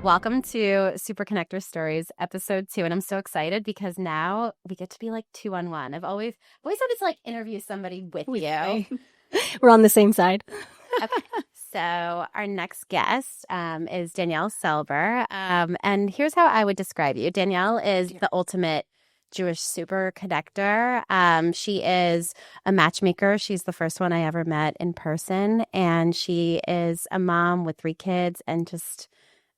Welcome to Superconnector Stories, episode 2. And I'm so excited because now we get to be like 2-on-1. I've always wanted to like interview somebody with you. We're on the same side. Okay. So our next guest is Danielle Selber. And here's how I would describe you. Danielle is the ultimate Jewish superconnector. She is a matchmaker. She's the first one I ever met in person. And she is a mom with 3 kids and just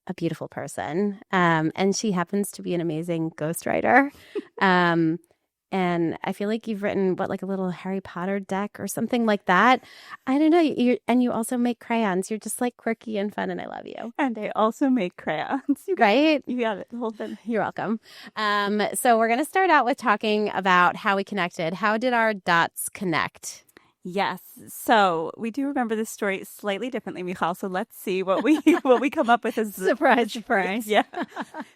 a beautiful person. And she happens to be an amazing ghostwriter. And I feel like you've written, like a little Harry Potter deck or something like that. I don't know. And you also make crayons. You're just like quirky and fun, and I love you. And I also make crayons. Right? You got it, the whole thing. You're welcome. So we're going to start out with talking about how we connected. How did our dots connect? Yes. So we do remember this story slightly differently, Michal. So let's see what we come up with as Surprise. Yeah.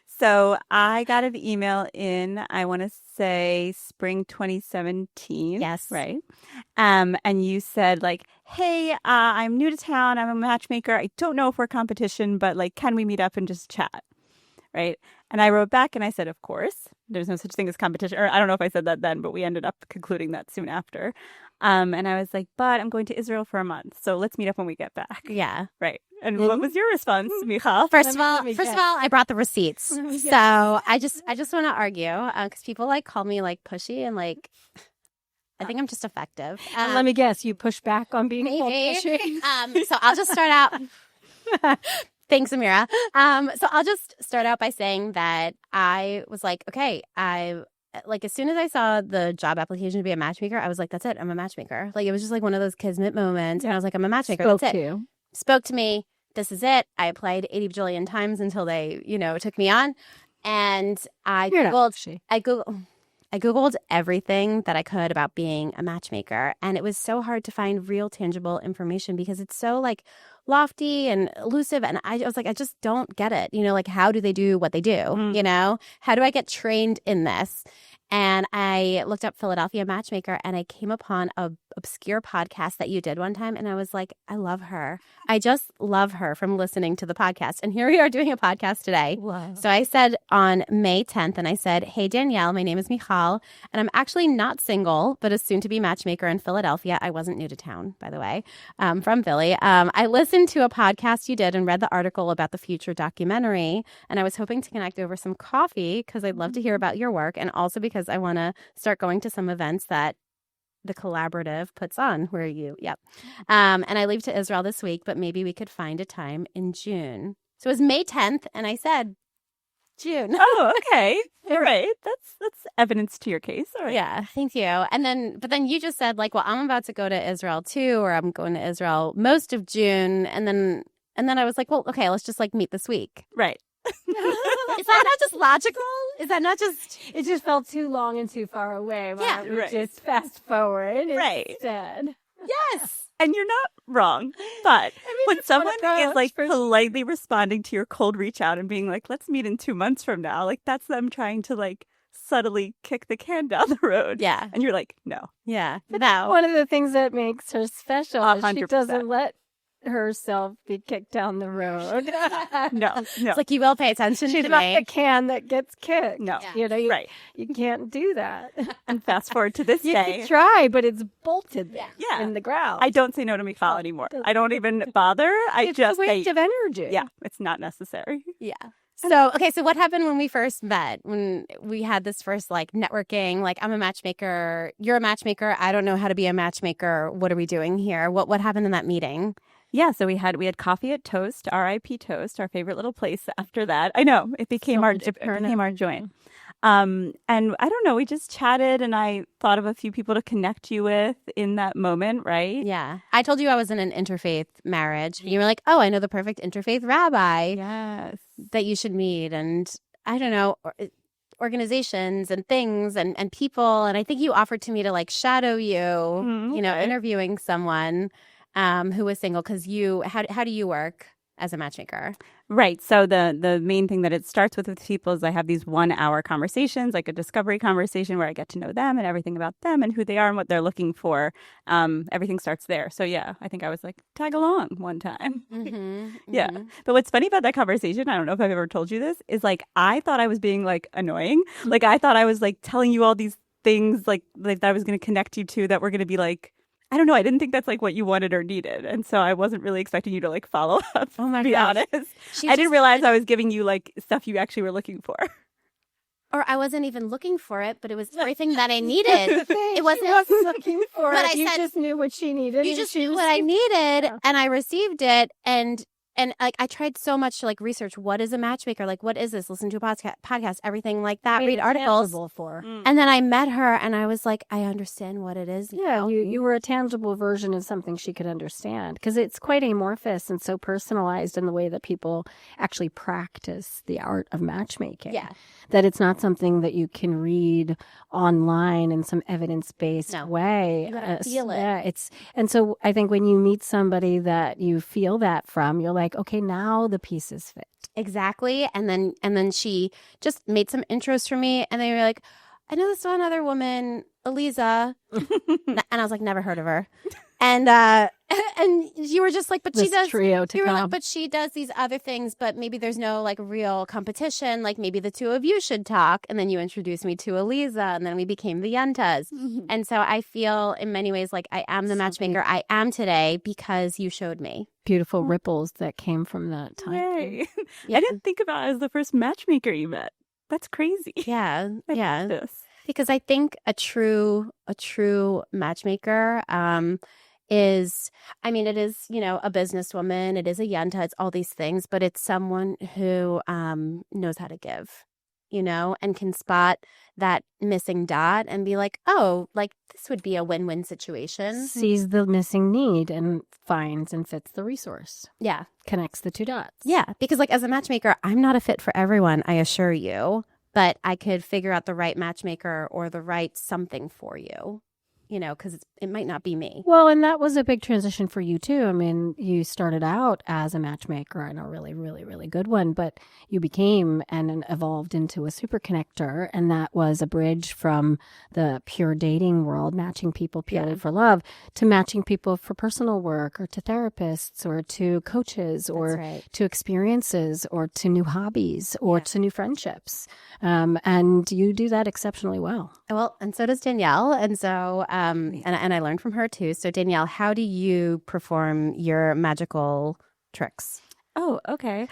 So I got an email in, I want to say spring 2017. Yes. Right. And you said like, hey, I'm new to town. I'm a matchmaker. I don't know if we're competition, but like, can we meet up and just chat? Right. And I wrote back and I said, of course, there's no such thing as competition. Or I don't know if I said that then, but we ended up concluding that soon after. And I was like, but I'm going to Israel for a month. So let's meet up when we get back. Yeah. Right. And what was your response, Michal? First of all, I brought the receipts. So I just want to argue because people like call me like pushy and like I think I'm just effective. Let me guess, you push back on being called pushy? So I'll just start out. Thanks, Amira. So I'll just start out by saying that I was like, okay, as soon as I saw the job application to be a matchmaker, I was like, that's it. I'm a matchmaker. Like, it was just like one of those kismet moments. And I was like, I'm a matchmaker. That's it. Spoke to me. This is it. I applied 80 bajillion times until they, took me on. And I Googled everything that I could about being a matchmaker. And it was so hard to find real tangible information because it's so like lofty and elusive. And I was like, I just don't get it. Like how do they do what they do? How do I get trained in this? And I looked up Philadelphia Matchmaker and I came upon a obscure podcast that you did one time. And I was like, I love her. I just love her from listening to the podcast. And here we are doing a podcast today. Wow. So I said on May 10th, and I said, hey, Danielle, my name is Michal, and I'm actually not single, but a soon-to-be matchmaker in Philadelphia. I wasn't new to town, by the way, from Philly. I listened to a podcast you did and read the article about the future documentary. And I was hoping to connect over some coffee because I'd love to hear about your work. And also because I want to start going to some events that the collaborative puts on where and I leave to Israel this week, but maybe we could find a time in June. So it was May 10th, and I said June. Oh, okay. All right. That's evidence to your case. All right. Yeah, thank you. But then you just said like, well, I'm about to go to Israel too, or I'm going to Israel most of June. And then I was like, well, okay, let's just like meet this week. Right. Is that not just logical? Is that not just... It just felt too long and too far away. Yeah. Right. Just fast forward Right. instead. Yes. And you're not wrong. But when someone is like politely responding to your cold reach out and being like, let's meet in 2 months from now, like that's them trying to like subtly kick the can down the road. Yeah. And you're like, no. Yeah. No. One of the things that makes her special is 100%. she doesn't let herself be kicked down the road. No. It's like you will pay attention She's to not me. the can that gets kicked. No. Yeah. You can't do that. And fast forward to this You day. can try, but it's bolted there Yeah. in the ground. I don't say no to Michal anymore. I don't even bother. It's a waste of energy. Yeah, it's not necessary. Yeah. So what happened when we first met? When we had this first like networking, like I'm a matchmaker, you're a matchmaker, I don't know how to be a matchmaker. What are we doing here? What happened in that meeting? Yeah, so we had coffee at Toast, R.I.P. Toast, our favorite little place after that. I know, it became our joint. And I don't know, we just chatted and I thought of a few people to connect you with in that moment, right? Yeah. I told you I was in an interfaith marriage. You were like, oh, I know the perfect interfaith rabbi Yes. that you should meet. And I don't know, organizations and things and people. And I think you offered to me to like shadow you, interviewing someone who was single because how do you work? as a matchmaker? Right. So the main thing that it starts with people is I have these 1 hour conversations, like a discovery conversation where I get to know them and everything about them and who they are and what they're looking for. Everything starts there. So yeah, I think I was like, tag along one time. Yeah. But what's funny about that conversation, I don't know if I've ever told you this, is like I thought I was being like annoying. Like I thought I was like telling you all these things like that I was going to connect you to that were going to be like, I don't know. I didn't think that's like what you wanted or needed. And so I wasn't really expecting you to like follow up, Oh my to be gosh. honest. I didn't realize I was giving you like stuff you actually were looking for. Or I wasn't even looking for it, but it was everything that I needed. It wasn't. She wasn't looking for But it. I You said- just knew what she needed. You and just she knew what I needed, Yeah. and I received it, and like I tried so much to like research what is a matchmaker, like what is this, listen to a podcast, everything like that, made read it articles. tangible for her. And then I met her, and I was like, I understand what it is Yeah, now. you were a tangible version of something she could understand because it's quite amorphous and so personalized in the way that people actually practice the art of matchmaking. Yeah. That it's not something that you can read online in some evidence-based No. way. You gotta feel it. Yeah, and so I think when you meet somebody that you feel that from, you're like, okay, now the pieces fit. Exactly. And then she just made some intros for me, and they were like, I know this one other woman, Eliza. And I was like, never heard of her. And and you were just like, but she This does. trio to You were like, come. but she does these other things, but maybe there's no like real competition. Like maybe the two of you should talk. And then you introduced me to Eliza, and then we became the Yentas. And so I feel in many ways like I am the matchmaker I am today because you showed me. Beautiful ripples that came from that time. Yay. Yeah. I didn't think about it as the first matchmaker you met. That's crazy. Yeah. I Yeah. love this. Because I think a true matchmaker is, I mean, it is, a businesswoman, it is a yenta, it's all these things, but it's someone who knows how to give, and can spot that missing dot and be like, oh, like this would be a win-win situation. Sees the missing need and finds and fits the resource. Yeah. Connects the two dots. Yeah. Because like as a matchmaker, I'm not a fit for everyone, I assure you, but I could figure out the right matchmaker or the right something for you, because it might not be me. Well, and that was a big transition for you too. I mean, you started out as a matchmaker and a really, really, really good one, but you became and evolved into a superconnector, and that was a bridge from the pure dating world, matching people purely for love, to matching people for personal work, or to therapists, or to coaches, or That's right. to experiences, or to new hobbies, or to new friendships. And you do that exceptionally well. Well, and so does Danielle. And so, and I learned from her too. So Danielle, how do you perform your magical tricks? Oh, okay.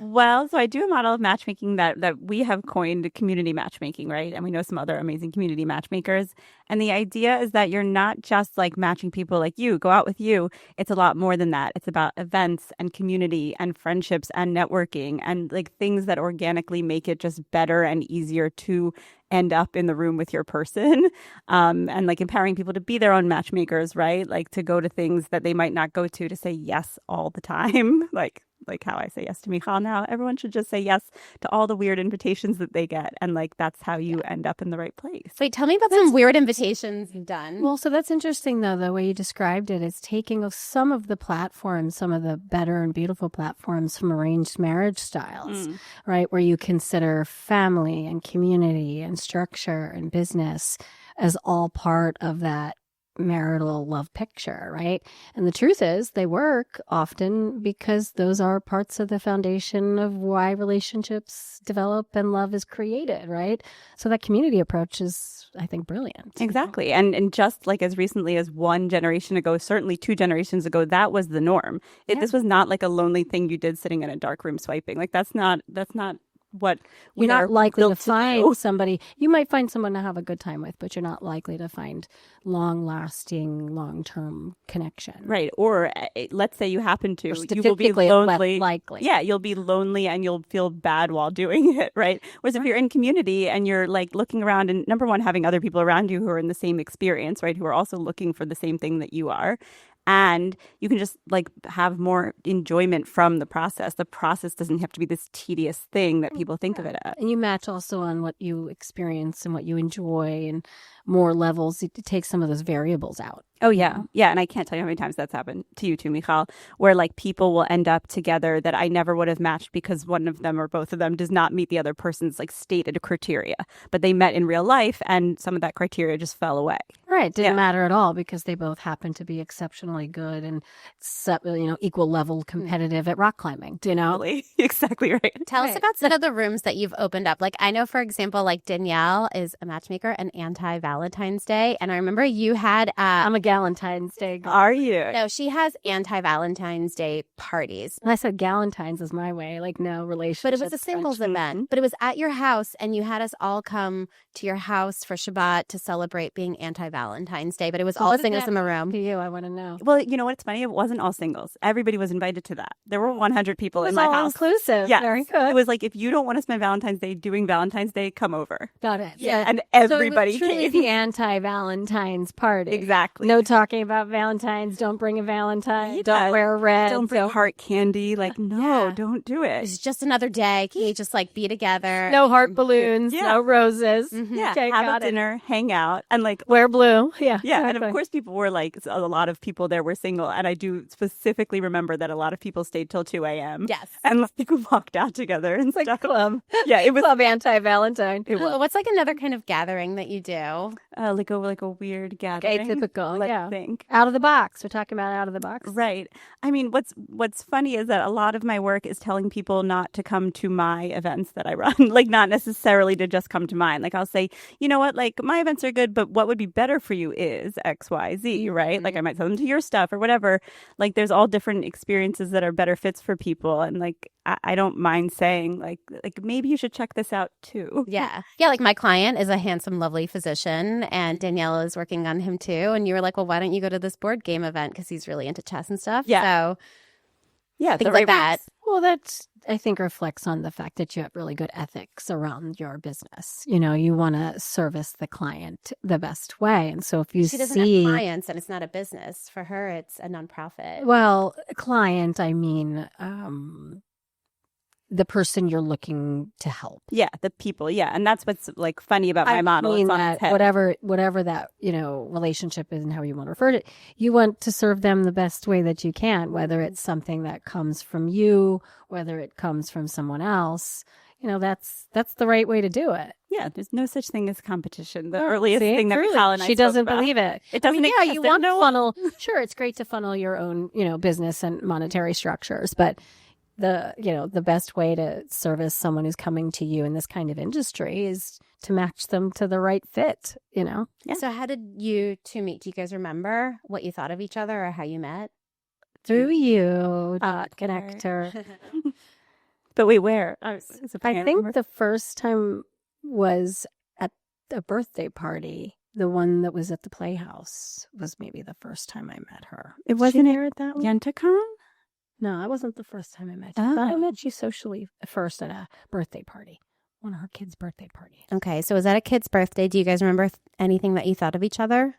Well, so I do a model of matchmaking that we have coined community matchmaking, right? And we know some other amazing community matchmakers. And the idea is that you're not just like matching people like you, go out with you. It's a lot more than that. It's about events and community and friendships and networking and like things that organically make it just better and easier to end up in the room with your person, and like empowering people to be their own matchmakers, right? Like to go to things that they might not go to say yes all the time, like how I say yes to Michal now. Everyone should just say yes to all the weird invitations that they get, and like that's how you end up in the right place. Wait, tell me about some weird invitations you've done. Well, so that's interesting, though. The way you described it is taking some of the platforms, some of the better and beautiful platforms from arranged marriage styles, right? Where you consider family and community and structure and business as all part of that marital love picture, right? And the truth is they work often because those are parts of the foundation of why relationships develop and love is created, right? So that community approach is, I think, brilliant. Exactly. And just like as recently as one generation ago, certainly 2 generations ago, that was the norm. This was not like a lonely thing you did sitting in a dark room swiping. Like that's not what You're not likely to do. find somebody. You might find someone to have a good time with, but you're not likely to find long-lasting, long-term connection. Right. Or let's say you happen to, Or you will be statistically lonely. less likely. Yeah, you'll be lonely and you'll feel bad while doing it, right? Whereas if you're in community and you're like looking around and number one, having other people around you who are in the same experience, right? Who are also looking for the same thing that you are. and you can just like have more enjoyment from the process. The process doesn't have to be this tedious thing that people think of it as. And you match also on what you experience and what you enjoy, and more levels. It takes some of those variables out. Oh, yeah. Yeah. And I can't tell you how many times that's happened to you too, Michal, where like people will end up together that I never would have matched because one of them or both of them does not meet the other person's like stated criteria. But they met in real life and some of that criteria just fell away. Right. Didn't matter at all because they both happen to be exceptionally good and, equal level competitive at rock climbing. Really? Exactly right. Tell us about some of the rooms that you've opened up. Like, I know, for example, like Danielle is a matchmaker and anti-Valentine's Day. And I remember you had... I'm a Galentine's Day girl. Are you? No, she has anti-Valentine's Day parties. And I said Galentine's is my way, like no relationship. But it was a singles event. But it was at your house, and you had us all come to your house for Shabbat to celebrate being anti-Valentine's Day. But it was all singles in the room. To you, I want to know. Well, you know what's funny? It wasn't all singles. Everybody was invited to that. There were 100 people in my house. Inclusive. Yeah, Very good. It was like, if you don't want to spend Valentine's Day doing Valentine's Day, come over. Got it. Yeah, and everybody so it was truly came. the anti-Valentine's party. Exactly. No talking about Valentine's. Don't bring a Valentine. Yeah. Don't wear red. Don't bring heart candy. Like, no, don't do it. It's just another day. Can you just like be together? No heart balloons. No roses. Yeah, Okay, have a dinner, hang out, and like wear blue. Yeah, yeah. exactly. And of course, people were like, a lot of people there were single, and I do specifically remember that a lot of people stayed till 2 a.m. Yes, and like walked out together and like stuff. club. Yeah, it was club anti-Valentine. It was what's like another kind of gathering that you do? like a weird gathering. Atypical. Let's think. Out of the box. We're talking about out of the box. Right. I mean, what's funny is that a lot of my work is telling people not to come to my events that I run, like not necessarily to just come to mine. Like I'll say, you know what, like my events are good, but what would be better for you is X, Y, Z, right? Like I might tell them to your stuff or whatever. Like there's all different experiences that are better fits for people. And like, I don't mind saying like maybe you should check this out too. Yeah. Yeah. Like my client is a handsome, lovely physician, and Danielle is working on him too. And you were like, well, why don't you go to this board game event? Because he's really into chess and stuff. Yeah. So yeah, things like that. Well, that's, I think, reflects on the fact that you have really good ethics around your business. You know, you want to service the client the best way. And so if you She doesn't have clients and it's not a business. For her, it's a nonprofit. Well, client, I mean, the person you're looking to help. Yeah, the people. Yeah, and that's what's like funny about my model. I mean it's on that its head. whatever that relationship is and how you want to refer to it, you want to serve them the best way that you can. Whether it's something that comes from you, whether it comes from someone else, that's the right way to do it. Yeah, there's no such thing as competition. The earliest thing that Michal and I she doesn't spoke about. believe it. It doesn't yeah, exist. you want to funnel. Sure, it's great to funnel your own, business and monetary structures, but the best way to service someone who's coming to you in this kind of industry is to match them to the right fit, Yeah. So how did you two meet? Do you guys remember what you thought of each other or how you met? Through you, connector. But wait, where? I think the first time was at a birthday party. The one that was at the Playhouse was maybe the first time I met her. It wasn't here at that one? Yentacon? No, it wasn't the first time I met you. I thought I met you socially first at a birthday party, one of her kids' birthday parties. Okay, so was that a kid's birthday? Do you guys remember anything that you thought of each other?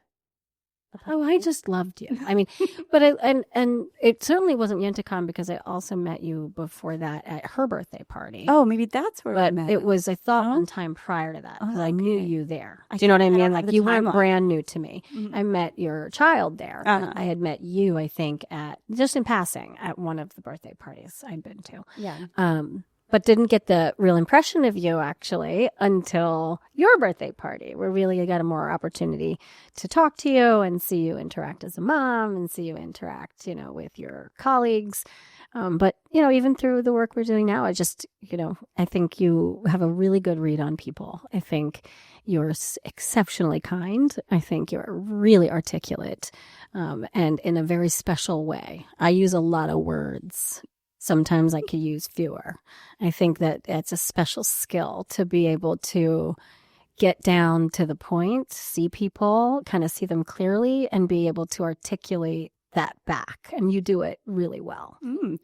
Oh, I just loved you. I mean, but and it certainly wasn't Yentacon because I also met you before that at her birthday party. Oh, maybe that's where we met. It was, I thought, one time prior to that because I knew you there. Do you know what I mean? Like you weren't brand new to me. Mm-hmm. I met your child there. I had met you, I think, just in passing at one of the birthday parties I'd been to. Yeah. But didn't get the real impression of you, actually, until your birthday party, where really I got a more opportunity to talk to you and see you interact as a mom and see you interact, with your colleagues. But, even through the work we're doing now, I just, I think you have a really good read on people. I think you're exceptionally kind. I think you're really articulate and in a very special way. I use a lot of words. Sometimes I could use fewer. I think that it's a special skill to be able to get down to the point, see people, kind of see them clearly, and be able to articulate that back. And you do it really well.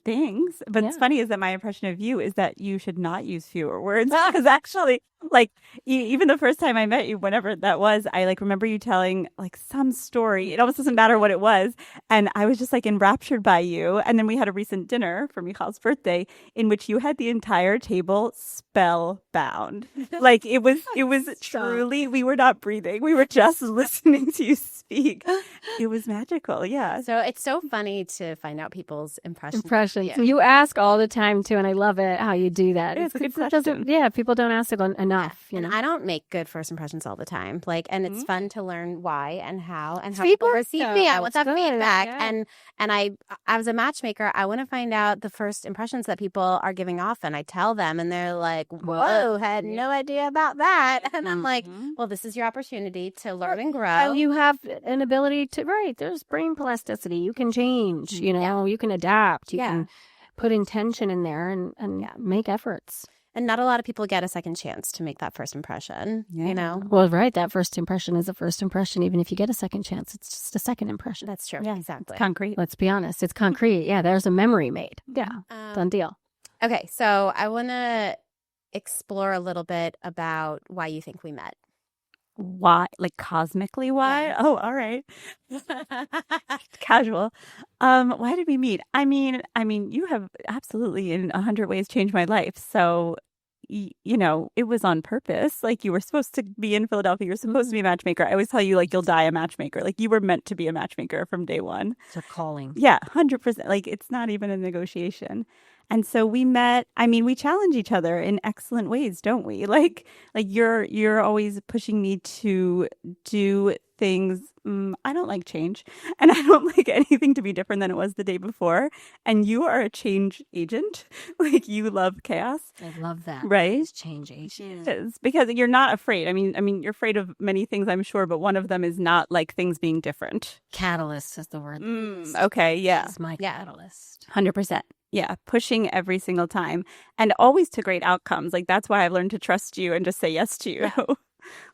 Thanks. But it's funny is that my impression of you is that you should not use fewer words because actually Like even the first time I met you, whenever that was, I like remember you telling like some story. It almost doesn't matter what it was. And I was just like enraptured by you. And then we had a recent dinner for Michal's birthday in which you had the entire table spellbound. Like it was truly, we were not breathing. We were just listening to you speak. It was magical. Yeah. So it's so funny to find out people's impressions. Yeah. You ask all the time too, and I love it how you do that. It's a good question. People don't ask it enough. And I don't make good first impressions all the time. Like, and it's fun to learn why and how people Feedback, receive though. me. I want that That's good. feedback. Yeah. And I, as a matchmaker, I want to find out the first impressions that people are giving off, and I tell them, and they're like, "Whoa, had no idea about that." And I'm like, "Well, this is your opportunity to learn and grow." And you have an ability to there's brain plasticity. You can change. You know, you can adapt. You can put intention in there and make efforts. And not a lot of people get a second chance to make that first impression, you know? Well, right. That first impression is a first impression. Even if you get a second chance, it's just a second impression. That's true. Yeah, exactly. It's concrete. Let's be honest. It's concrete. Yeah, there's a memory made. Yeah, done deal. Okay, so I want to explore a little bit about why you think we met. Why? Like cosmically why? Yeah. Oh, all right. Casual. Why did we meet? I mean, you have absolutely in 100 ways changed my life. So, you know, it was on purpose. Like you were supposed to be in Philadelphia. You're supposed to be a matchmaker. I always tell you, like, you'll die a matchmaker. Like you were meant to be a matchmaker from day one. It's a calling. Yeah, 100%. Like it's not even a negotiation. And so we met. I mean, we challenge each other in excellent ways, don't we? Like you're always pushing me to do things. I don't like change, and I don't like anything to be different than it was the day before. And you are a change agent. Like you love chaos. I love that. Right? Change agent. It is because you're not afraid. I mean, you're afraid of many things, I'm sure, but one of them is not like things being different. Catalyst is the word. Okay, yeah, It's my catalyst. 100%. Yeah, pushing every single time and always to great outcomes. Like that's why I've learned to trust you and just say yes to you. Yeah.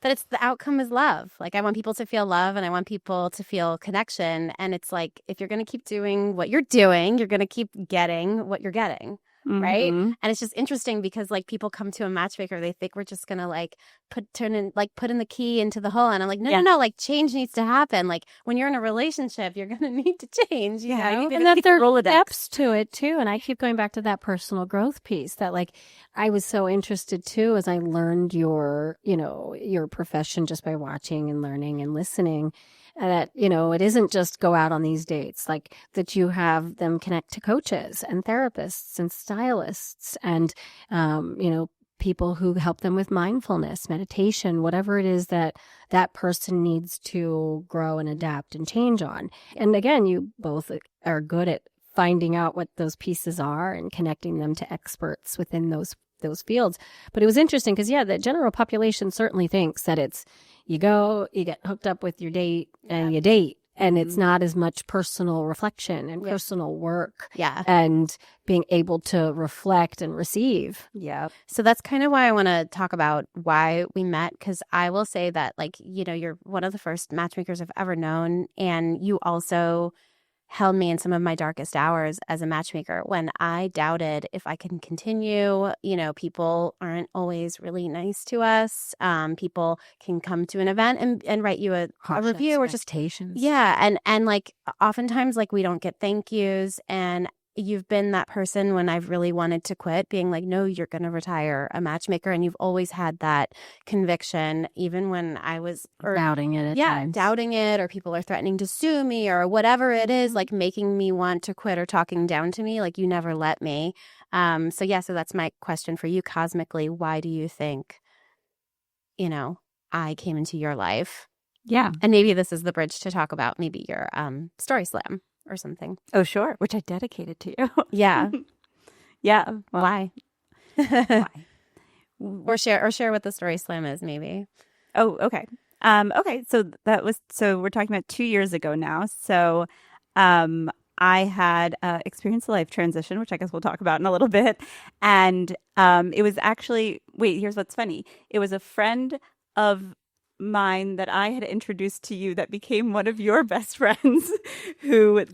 But it's the outcome is love. Like I want people to feel love and I want people to feel connection. And it's like if you're going to keep doing what you're doing, you're going to keep getting what you're getting. Right. And it's just interesting because like people come to a matchmaker, they think we're just going to like put in the key into the hole. And I'm like, no, like change needs to happen. Like when you're in a relationship, you're going to need to change. You know? And that there are steps to it too. And I keep going back to that personal growth piece that like I was so interested too as I learned your profession just by watching and learning and listening. That, you know, it isn't just go out on these dates, like that you have them connect to coaches and therapists and stylists and, people who help them with mindfulness, meditation, whatever it is that that person needs to grow and adapt and change on. And again, you both are good at finding out what those pieces are and connecting them to experts within those fields. But it was interesting because, the general population certainly thinks that it's you go, you get hooked up with your date and you date. And it's not as much personal reflection and personal work. Yeah. And being able to reflect and receive. Yeah. So that's kind of why I want to talk about why we met. Because I will say that, like, you know, you're one of the first matchmakers I've ever known. And you also held me in some of my darkest hours as a matchmaker when I doubted if I can continue. You know, people aren't always really nice to us. People can come to an event and write you a review or just and like oftentimes like we don't get thank yous. And you've been that person when I've really wanted to quit, being like, no, you're going to retire a matchmaker. And you've always had that conviction, even when I was doubting it at times. Doubting it, or people are threatening to sue me or whatever it is, like making me want to quit or talking down to me. Like you never let me. So that's my question for you cosmically. Why do you think, you know, I came into your life? Yeah. And maybe this is the bridge to talk about maybe your story slam or something. Oh, sure. Which I dedicated to you. Yeah. Yeah. Well, why? Why? Or share what the story slam is, maybe. Oh, okay. Okay. So we're talking about 2 years ago now. So, I had experienced a life transition, which I guess we'll talk about in a little bit. And it was actually, here's what's funny. It was a friend of mine that I had introduced to you that became one of your best friends who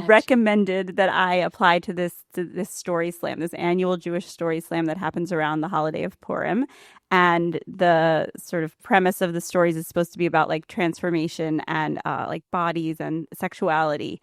recommended that I apply to this story slam, this annual Jewish story slam that happens around the holiday of Purim. And the sort of premise of the stories is supposed to be about like transformation and like bodies and sexuality.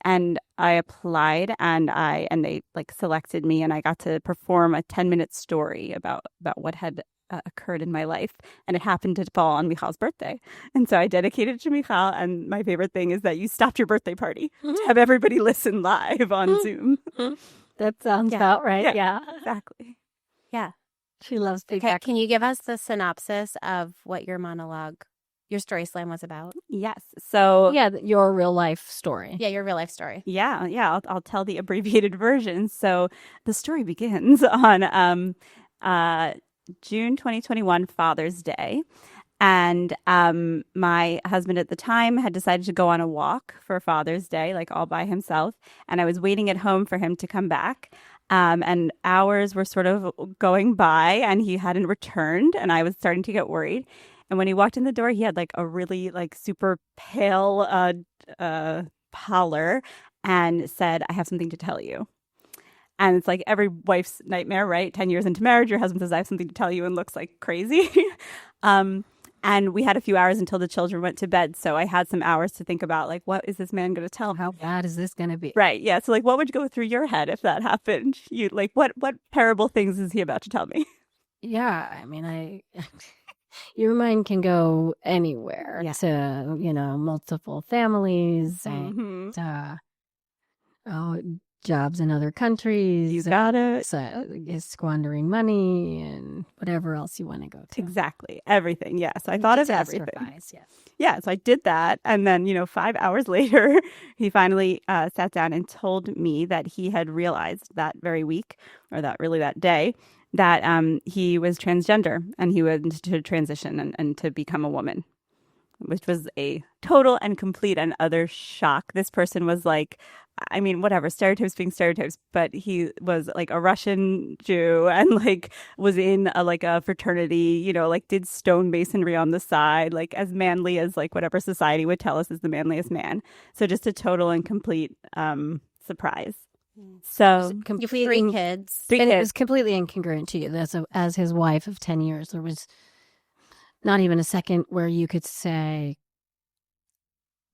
And I applied, and they like selected me, and I got to perform a 10-minute story about what had occurred in my life, and it happened to fall on Michal's birthday, and so I dedicated it to Michal. And my favorite thing is that you stopped your birthday party to have everybody listen live on Zoom. That sounds about right. Yeah, exactly. Yeah, she loves feedback. Can you give us the synopsis of what your story slam was about? Yes. So your real life story. Yeah, your real life story. Yeah. I'll tell the abbreviated version. So the story begins on June 2021, Father's Day. And my husband at the time had decided to go on a walk for Father's Day, like all by himself. And I was waiting at home for him to come back. And hours were sort of going by, and he hadn't returned. And I was starting to get worried. And when he walked in the door, he had like a really like super pale pallor and said, "I have something to tell you." And it's like every wife's nightmare, right? 10 years into marriage, your husband says, "I have something to tell you," and looks like crazy. And we had a few hours until the children went to bed. So I had some hours to think about, like, what is this man going to tell me? How bad is this going to be? Right. Yeah. So, like, what would go through your head if that happened? You like, what terrible things is he about to tell me? Yeah. I mean, your mind can go anywhere to, multiple families and jobs in other countries. You got it. Squandering money and whatever else you want to go to. Exactly. Everything. Yes. I thought of everything. Yes. Yeah. So I did that. And then, 5 hours later, he finally sat down and told me that he had realized that very week, or that day, that he was transgender and he wanted to transition and to become a woman, which was a total and complete and utter shock. This person was like, I mean, whatever, stereotypes being stereotypes, but he was like a Russian Jew and like was in a fraternity, like did stonemasonry on the side, like as manly as like whatever society would tell us is the manliest man. So just a total and complete surprise. So you have 3 kids. And it was completely incongruent to you. As his wife of 10 years, there was not even a second where you could say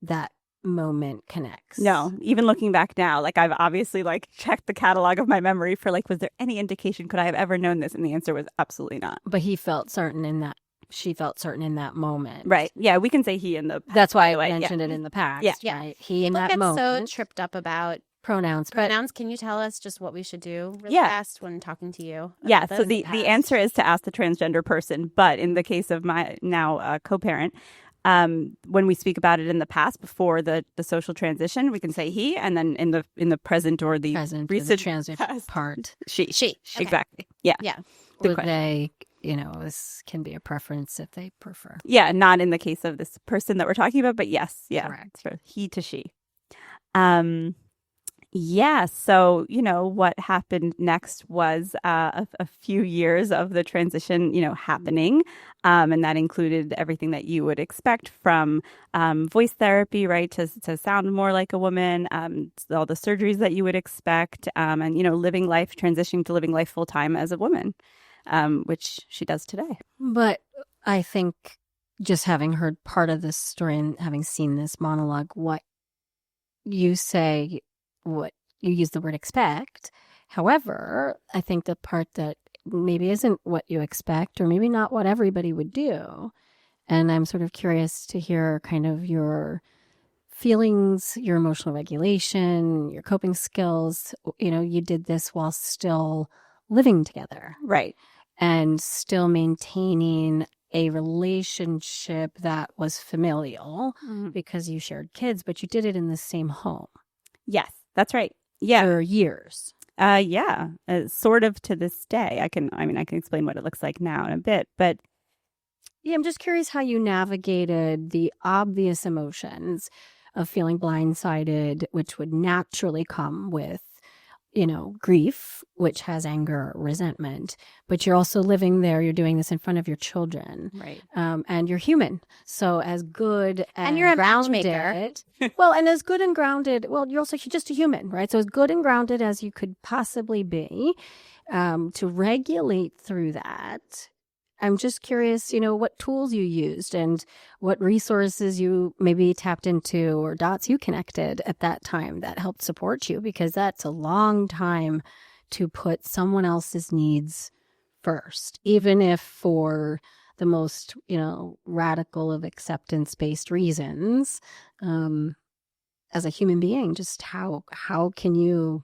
that moment connects. No, even looking back now, like I've obviously like checked the catalog of my memory for like, was there any indication, could I have ever known this? And the answer was absolutely not. But he felt certain in that. She felt certain in that moment. Right. Yeah, we can say he in the past. That's why I mentioned it in the past. Yeah. Right? He in that moment. So tripped up about pronouns. Can you tell us just what we should do really fast when talking to you? Yeah. So the answer is to ask the transgender person. But in the case of my now co-parent, when we speak about it in the past before the social transition, we can say he, and then in the present or the recent transition part, she. Okay. Exactly. Yeah. Yeah. Would they, this can be a preference if they prefer. Yeah, not in the case of this person that we're talking about, but yes, yeah, correct. So he to she. Yeah, so, what happened next was a few years of the transition, happening. And that included everything that you would expect from voice therapy, right, to sound more like a woman, all the surgeries that you would expect, and, transitioning to living life full time as a woman, which she does today. But I think just having heard part of this story and having seen this monologue, what you say, what you use the word expect. However, I think the part that maybe isn't what you expect or maybe not what everybody would do. And I'm sort of curious to hear kind of your feelings, your emotional regulation, your coping skills. You did this while still living together. Right. And still maintaining a relationship that was familial because you shared kids, but you did it in the same home. Yes, that's right. Yeah. For years. Sort of to this day. I can explain what it looks like now in a bit, but yeah, I'm just curious how you navigated the obvious emotions of feeling blindsided, which would naturally come with grief, which has anger, resentment, but you're also living there. You're doing this in front of your children. Right. And you're human. So as good and you're a grounded, matchmaker. well, and as good and grounded, well, you're also just a human, right? So as good and grounded as you could possibly be, to regulate through that. I'm just curious, what tools you used and what resources you maybe tapped into or dots you connected at that time that helped support you, because that's a long time to put someone else's needs first, even if for the most, radical of acceptance-based reasons. As a human being, just how can you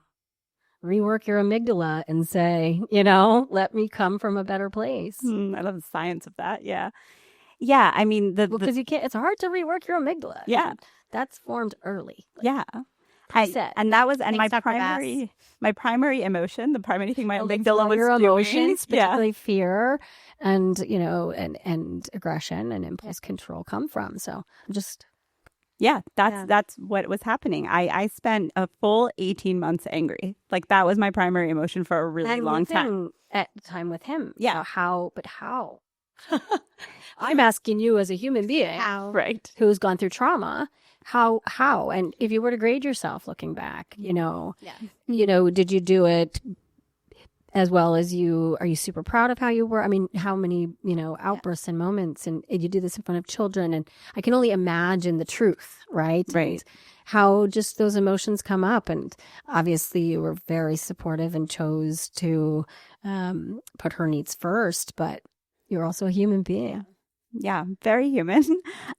rework your amygdala and say, let me come from a better place. I love the science of that. Yeah. Yeah. I mean, because you can't, it's hard to rework your amygdala. Yeah. That's formed early. Yeah. And that was, and my primary emotion, the primary thing my amygdala was your doing. Emotions, particularly fear and, and aggression and impulse control come from. So just... Yeah, that's what was happening. I spent a full 18 months angry. Like that was my primary emotion for a really long time. At the time with him. Yeah. So how? I'm asking you as a human being, right, who's gone through trauma, how? And if you were to grade yourself looking back, did you do it as well as are you super proud of how you were? I mean, how many, outbursts and moments, and you do this in front of children, and I can only imagine the truth, right? Right. And how just those emotions come up. And obviously you were very supportive and chose to put her needs first, but you're also a human being. Yeah, very human.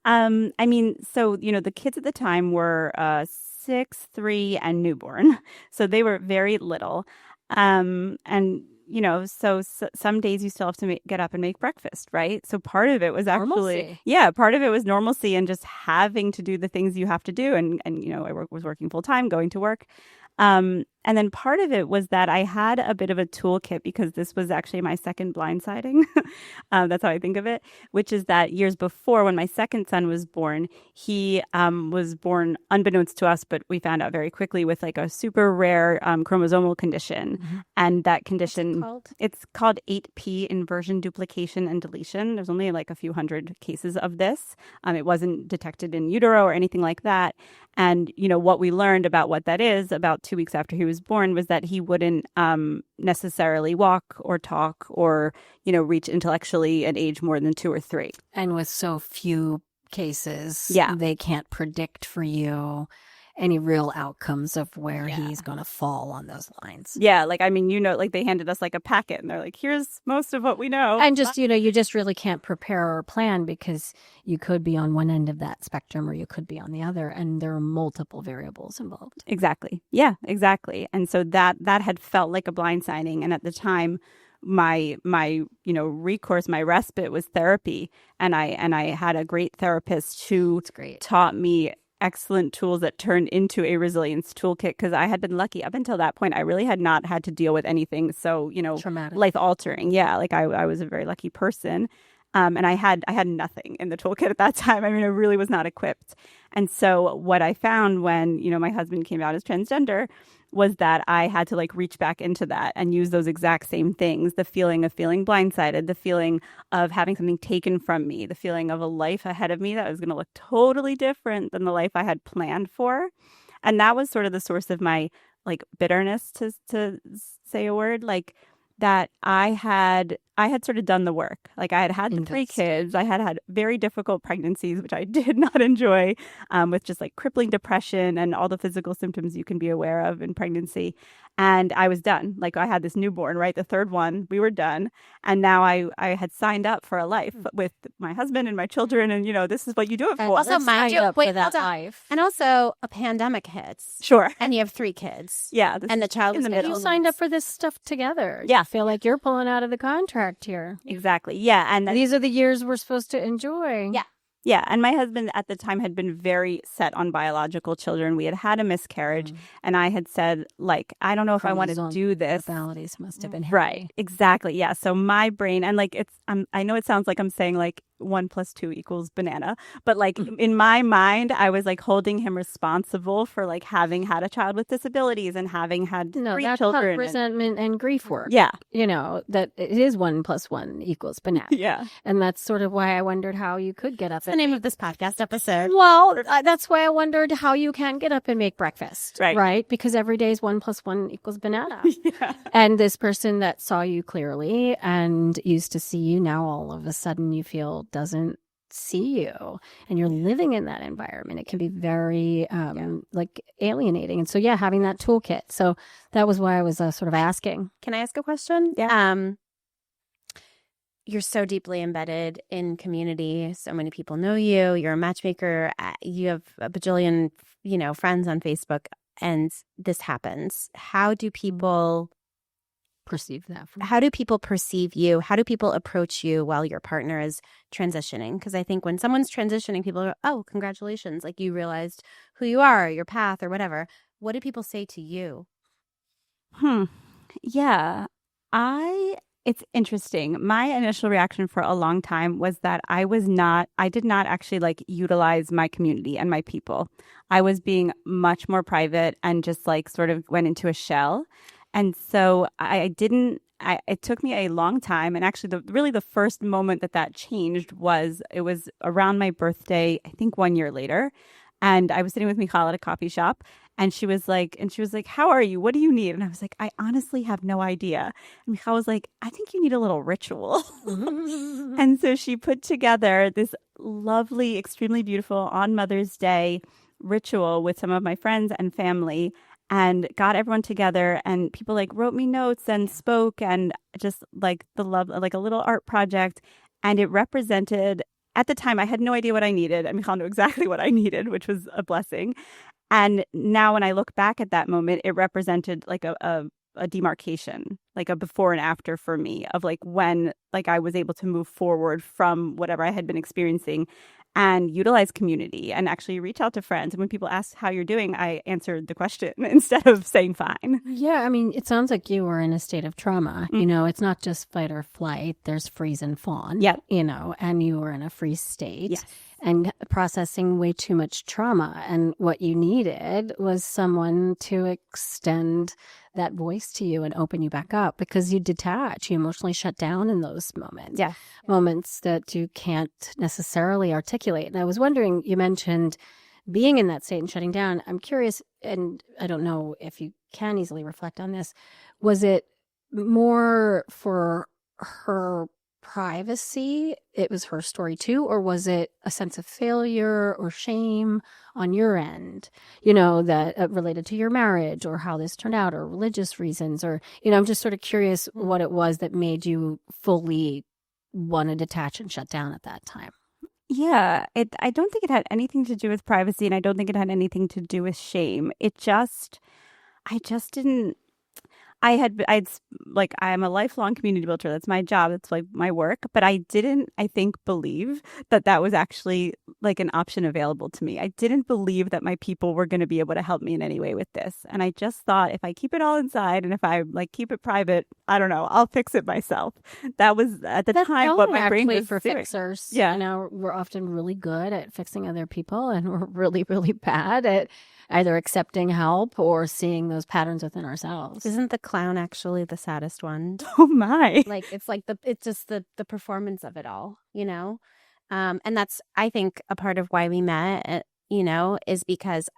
I mean, so, the kids at the time were 6, 3, and newborn. So they were very little. And, so some days you still have to get up and make breakfast, right? So part of it was actually, part of it was normalcy and just having to do the things you have to do. And I was working full time, going to work. And then part of it was that I had a bit of a toolkit because this was actually my second blindsiding. That's how I think of it, which is that years before when my second son was born, he was born unbeknownst to us, but we found out very quickly with like a super rare chromosomal condition. Mm-hmm. And that condition, it's called 8p inversion duplication and deletion. There's only like a few hundred cases of this. It wasn't detected in utero or anything like that. And, what we learned about what that is about 2 weeks after he was born was that he wouldn't necessarily walk or talk or, reach intellectually at age more than 2 or 3. And with so few cases, they can't predict for you any real outcomes of where he's going to fall on those lines. Yeah. Like, I mean, like they handed us like a packet and they're like, here's most of what we know. And just, you just really can't prepare or plan because you could be on one end of that spectrum or you could be on the other. And there are multiple variables involved. Exactly. Yeah, exactly. And so that had felt like a blindsiding. And at the time, my recourse, my respite was therapy. And I had a great therapist who taught me excellent tools that turned into a resilience toolkit because I had been lucky up until that point. I really had not had to deal with anything so, traumatic, life altering. Yeah, like I was a very lucky person. And I had nothing in the toolkit at that time. I mean, I really was not equipped. And so what I found when, my husband came out as transgender was that I had to like reach back into that and use those exact same things. The feeling of feeling blindsided, the feeling of having something taken from me, the feeling of a life ahead of me that was going to look totally different than the life I had planned for. And that was sort of the source of my like bitterness, to say a word, like that I had sort of done the work. Like I had the 3 kids. I had very difficult pregnancies, which I did not enjoy, with just like crippling depression and all the physical symptoms you can be aware of in pregnancy. And I was done. Like I had this newborn, right? The third one, we were done. And now I had signed up for a life with my husband and my children. And, this is what you do it for. Also, mind you, for that life. And also a pandemic hits. Sure. And you have 3 kids. Yeah. And the child in the middle. You signed up for this stuff together. Yeah. You feel like you're pulling out of the contract here. Exactly. Yeah. And these are the years we're supposed to enjoy. Yeah. Yeah. And my husband at the time had been very set on biological children. We had a miscarriage. And I had said, like, I don't know if I want to do this. Abnormalities must have been heavy. Right. Exactly. Yeah. So my brain, and like I know it sounds like I'm saying like 1 + 2 = banana. But like in my mind, I was like holding him responsible for like having had a child with disabilities and having had three that's children. resentment and grief work. Yeah. That it is 1 + 1 = banana. Yeah. And that's sort of why I wondered how you could get up. That's the name of this podcast episode. Well, that's why I wondered how you can get up and make breakfast. Right. Because every day is 1 + 1 = banana. Yeah. And this person that saw you clearly and used to see you, now all of a sudden you feel doesn't see you, and you're living in that environment. It can be very like alienating. And so, having that toolkit. So that was why I was sort of asking. Can I ask a question? Yeah. You're so deeply embedded in community. So many people know you. You're a matchmaker. You have a bajillion, friends on Facebook, and this happens. How do people perceive that? How do people perceive you? How do people approach you while your partner is transitioning? Because I think when someone's transitioning, people go, "Oh, congratulations. Like you realized who you are, your path or whatever." What do people say to you? Yeah. It's interesting. My initial reaction for a long time was that I did not actually like utilize my community and my people. I was being much more private and just like sort of went into a shell. And so it took me a long time. And actually the first moment that changed it was around my birthday, I think 1 year later. And I was sitting with Michal at a coffee shop, and she was like, "How are you? What do you need?" And I was like, "I honestly have no idea." And Michal was like, "I think you need a little ritual." And so she put together this lovely, extremely beautiful on Mother's Day ritual with some of my friends and family, and got everyone together, and people like wrote me notes and spoke, and just like the love, like a little art project. And it represented, at the time, I had no idea what I needed, and Michal knew exactly what I needed, which was a blessing. And now when I look back at that moment, it represented like a demarcation, like a before and after for me, of like when like I was able to move forward from whatever I had been experiencing and utilize community and actually reach out to friends. And when people ask how you're doing, I answered the question instead of saying fine. Yeah, I mean, it sounds like you were in a state of trauma. Mm-hmm. It's not just fight or flight. There's freeze and fawn. Yeah. And you were in a freeze state. Yes. And processing way too much trauma. And what you needed was someone to extend that voice to you and open you back up, because you detach, you emotionally shut down in those moments. Yeah. Moments that you can't necessarily articulate. And I was wondering, you mentioned being in that state and shutting down. I'm curious, and I don't know if you can easily reflect on this. Was it more for her privacy? It was her story too, or was it a sense of failure or shame on your end, that related to your marriage or how this turned out, or religious reasons, or, I'm just sort of curious what it was that made you fully want to detach and shut down at that time. Yeah, I don't think it had anything to do with privacy, and I don't think it had anything to do with shame. I just didn't. I'm a lifelong community builder. That's my job. It's like my work. But I didn't, I think, believe that was actually like an option available to me. I didn't believe that my people were going to be able to help me in any way with this. And I just thought, if I keep it all inside and if I like keep it private, I don't know, I'll fix it myself. That was at the time what my brain was for doing. Fixers. Yeah. We're often really good at fixing other people, and we're really, really bad at either accepting help or seeing those patterns within ourselves. Isn't the clown actually the saddest one? Oh my. Like it's just the performance of it all, and that's, I think, a part of why we met, is because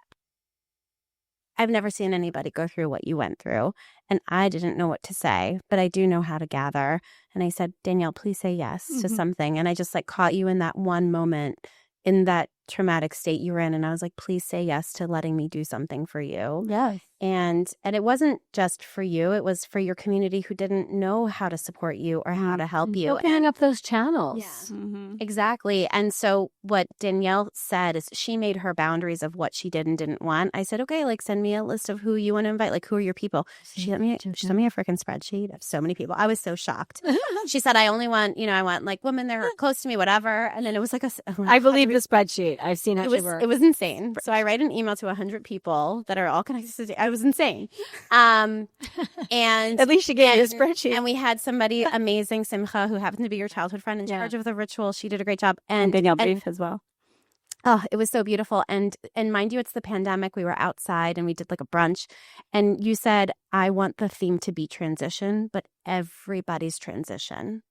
I've never seen anybody go through what you went through, and I didn't know what to say, but I do know how to gather. And I said, "Danielle, please say yes to something." And I just like caught you in that one moment, in that traumatic state you were in, and I was like, "Please say yes to letting me do something for you." Yes. And it wasn't just for you, it was for your community who didn't know how to support you or how to help you. Opening up those channels. Yeah. Exactly. And so what Danielle said is she made her boundaries of what she did and didn't want. I said, "Okay, like send me a list of who you want to invite, like who are your people." She sent me a freaking spreadsheet of so many people. I was so shocked. She said, "I only want, I want like women that are close to me, whatever." And then it was like I believe the spreadsheet. spreadsheet. I've seen how she works. It was insane. So I write an email to 100 people that are all connected to. I was insane. And At least she gave you a spreadsheet. And we had somebody amazing, Simcha, who happened to be your childhood friend in charge of the ritual. She did a great job. And Danielle Brief as well. Oh, it was so beautiful. And mind you, it's the pandemic. We were outside and we did like a brunch. And you said, I want the theme to be transition, but everybody's transition.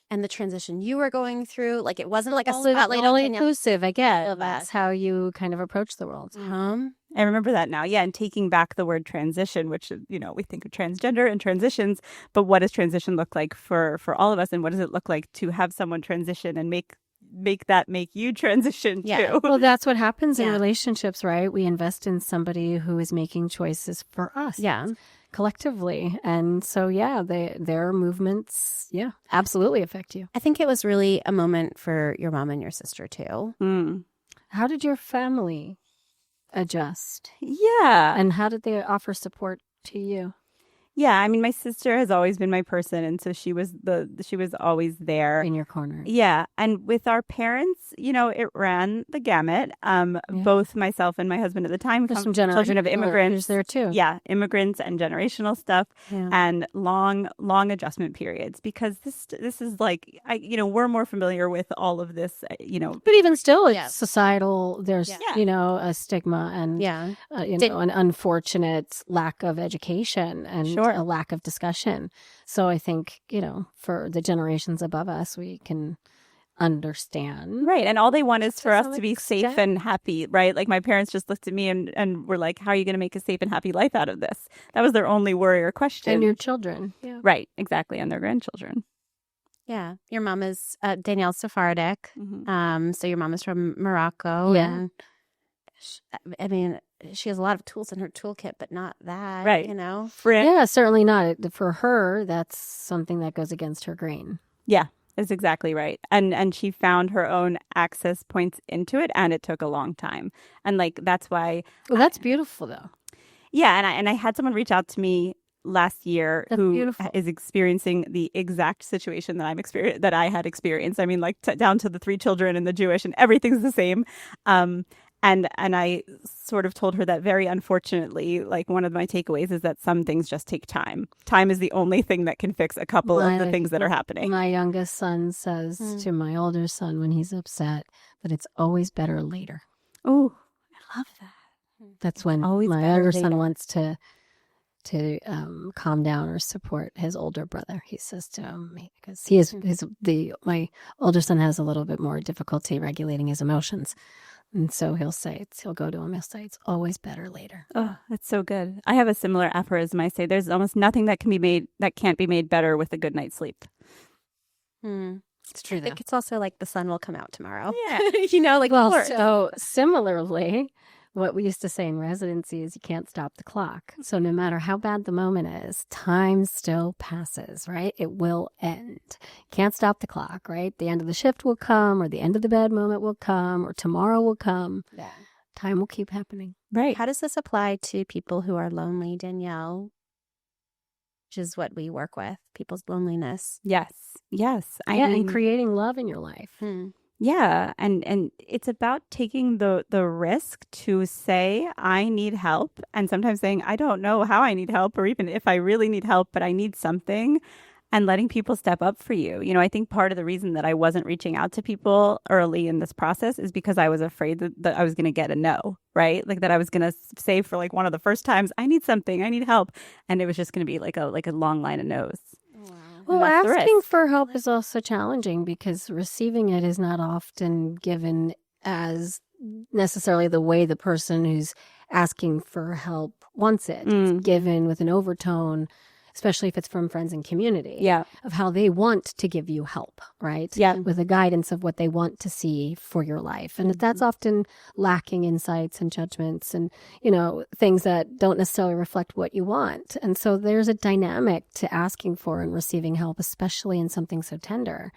And the transition you were going through, like it wasn't like a spotlight. All inclusive, I guess. That's how you kind of approach the world. I remember that now. Yeah. And taking back the word transition, which, we think of transgender and transitions, but what does transition look like for all of us? And what does it look like to have someone transition and make you transition too? Well, that's what happens in relationships, right? We invest in somebody who is making choices for us. Yeah. Collectively. And so, their movements, absolutely affect you. I think it was really a moment for your mom and your sister too. How did your family adjust? Yeah. And how did they offer support to you? Yeah, I mean, my sister has always been my person, and so she was always there in your corner. Yeah, and with our parents, it ran the gamut. Both myself and my husband at the time come children of immigrants there too. Yeah, immigrants and generational stuff, and long adjustment periods because this is like we're more familiar with all of this, But even still, it's societal. There's a stigma and an unfortunate lack of education and a lack of discussion. So I think, for the generations above us, we can understand. Right. And all they want is for us to be safe and happy, right? Like my parents just looked at me and were like, how are you going to make a safe and happy life out of this? That was their only worry or question. And your children. Yeah. Right. Exactly. And their grandchildren. Yeah. Your mom is Danielle Sephardic. So your mom is from Morocco. Yeah. And she has a lot of tools in her toolkit, but not that, right? Yeah, certainly not. For her, that's something that goes against her grain. Yeah, that's exactly right. And she found her own access points into it, and it took a long time. And that's why. Well, that's beautiful, though. Yeah, and I had someone reach out to me last year who is experiencing the exact situation that I had experienced. I mean, down to the 3 children and the Jewish, and everything's the same. And I sort of told her that very unfortunately, one of my takeaways is that some things just take time. Time is the only thing that can fix a couple of the things that are happening. My youngest son says to my older son when he's upset that it's always better later. Oh, I love that. That's when my younger son wants to calm down or support his older brother. He says to him, because my older son has a little bit more difficulty regulating his emotions. And so he'll go to him, he'll say, it's always better later. Oh, that's so good. I have a similar aphorism. I say there's almost nothing that can't be made better with a good night's sleep. It's true, though. I think it's also like the sun will come out tomorrow. Yeah. So similarly, what we used to say in residency is you can't stop the clock. So no matter how bad the moment is, time still passes, right? It will end. Can't stop the clock, right? The end of the shift will come, or the end of the bad moment will come, or tomorrow will come. Yeah. Time will keep happening. Right. How does this apply to people who are lonely, Danielle? Which is what we work with, people's loneliness. Yes. And creating love in your life. Yeah, and it's about taking the risk to say, I need help, and sometimes saying, I don't know how I need help, or even if I really need help, but I need something, and letting people step up for you. I think part of the reason that I wasn't reaching out to people early in this process is because I was afraid that I was going to get a no, right? That I was going to say for one of the first times, I need something, I need help, and it was just going to be like a long line of no's. Well, asking for help is also challenging because receiving it is not often given as necessarily the way the person who's asking for help wants it. It's given with an overtone, especially if it's from friends and community, of how they want to give you help, right? Yeah. With a guidance of what they want to see for your life. And that's often lacking insights and judgments and, things that don't necessarily reflect what you want. And so there's a dynamic to asking for and receiving help, especially in something so tender.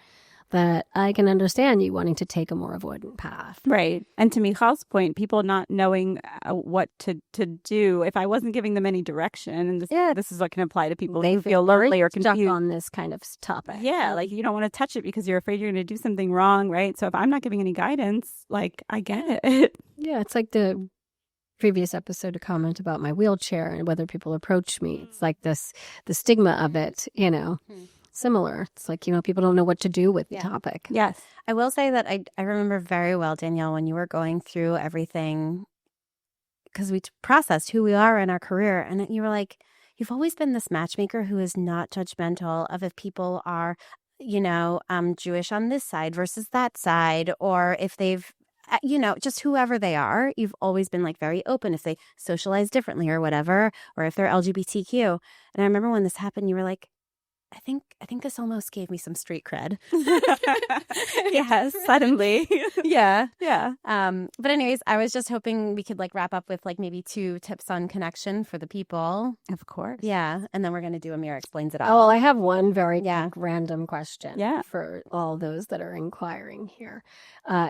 that I can understand you wanting to take a more avoidant path. Right. And to Michal's point, people not knowing what to do. If I wasn't giving them any direction, and this is what can apply to people who feel lonely or confused stuck on this kind of topic. Yeah, like you don't want to touch it because you're afraid you're going to do something wrong, right? So if I'm not giving any guidance, like I get it. Yeah, it's like the previous episode to comment about my wheelchair and whether people approach me. It's like the stigma of it, similar. It's like, people don't know what to do with the topic. Yes. I will say that I remember very well, Danielle, when you were going through everything, because we processed who we are in our career. And you were like, you've always been this matchmaker who is not judgmental of if people are, Jewish on this side versus that side, or if they've, just whoever they are. You've always been like very open if they socialize differently or whatever, or if they're LGBTQ. And I remember when this happened, you were like, I think this almost gave me some street cred. Yes, suddenly. Yeah. Yeah. But anyways, I was just hoping we could wrap up with maybe 2 tips on connection for the people. Of course. Yeah. And then we're going to do Amira Explains It All. Oh, well, I have one very random question for all those that are inquiring here.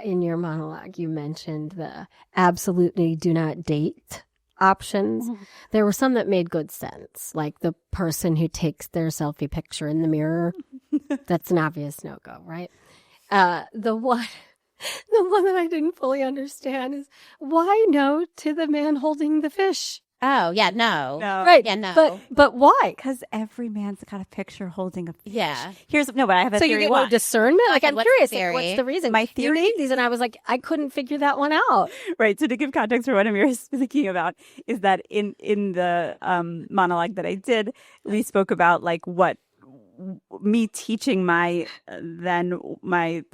In your monologue, you mentioned the absolutely do not date options. There were some that made good sense, like the person who takes their selfie picture in the mirror. That's an obvious no-go, right? The one that I didn't fully understand is why no to the man holding the fish? Oh, yeah, no. Right. Yeah, no. But why? Because every man's got a picture holding a fish. Yeah. But I have a so theory. you get no discernment? Like, I'm curious. The What's the reason? My theory is, and I was like, I couldn't figure that one out. Right. So to give context for what Amira is thinking about is that in the monologue that I did, we spoke about what me teaching the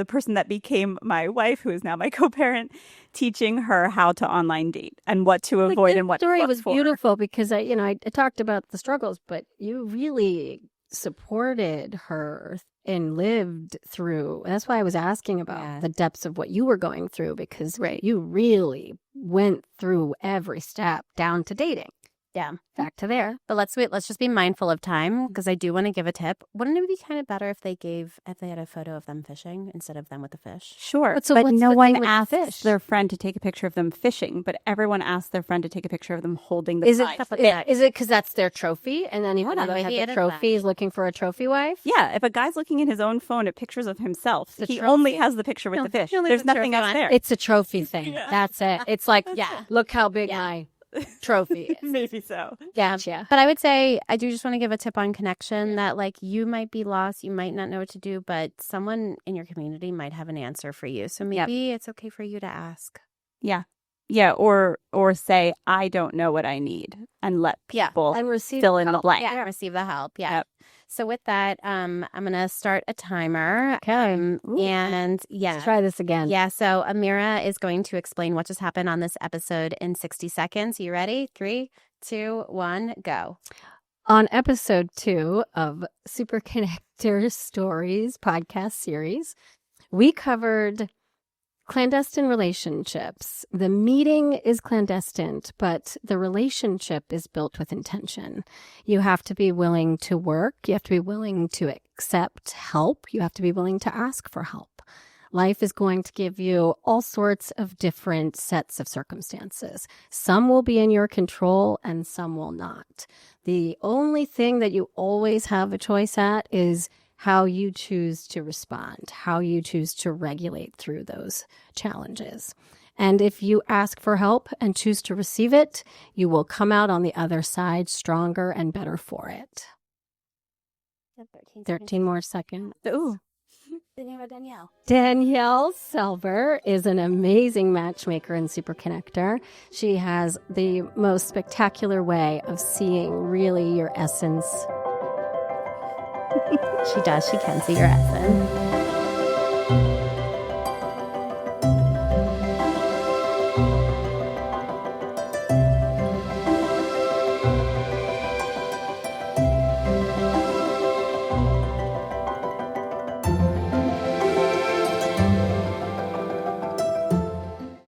person that became my wife, who is now my co-parent, teaching her how to online date and what to avoid and what to look for. The story was beautiful because I talked about the struggles, but you really supported her and lived through. That's why I was asking about the depths of what you were going through, because you really went through every step down to dating. Yeah. Back to there. But let's just be mindful of time, because I do want to give a tip. Wouldn't it be kind of better if they had a photo of them fishing instead of them with the fish? Sure. But no one asks asks their friend to take a picture of them fishing, but everyone asks their friend to take a picture of them holding the prize. Is it because that's their trophy? And then even though they have the trophy, he's looking for a trophy wife? Yeah. If a guy's looking in his own phone at pictures of himself, he only has the picture with the fish. There's nothing else there. It's a trophy thing. Yeah. That's it. It's like, look how big my trophy is. Maybe so. Yeah. But I would say, I do just want to give a tip on connection that you might be lost, you might not know what to do, but someone in your community might have an answer for you. So maybe it's okay for you to ask. Yeah. Yeah. Or say, I don't know what I need, and let people and receive fill in the blank. Yeah, receive the help. Yeah. Yep. So with that, I'm going to start a timer. Okay. And let's try this again. Yeah. So Amira is going to explain what just happened on this episode in 60 seconds. You ready? 3, 2, 1, go. On episode 2 of Superconnector Stories podcast series, we covered clandestine relationships. The meeting is clandestine, but the relationship is built with intention. You have to be willing to work. You have to be willing to accept help. You have to be willing to ask for help. Life is going to give you all sorts of different sets of circumstances. Some will be in your control and some will not. The only thing that you always have a choice at is how you choose to respond, how you choose to regulate through those challenges. And if you ask for help and choose to receive it, you will come out on the other side stronger and better for it. 13 more seconds. Ooh. Danielle. Danielle Selber is an amazing matchmaker and Superconnector. She has the most spectacular way of seeing really your essence. She does. She can see your essence.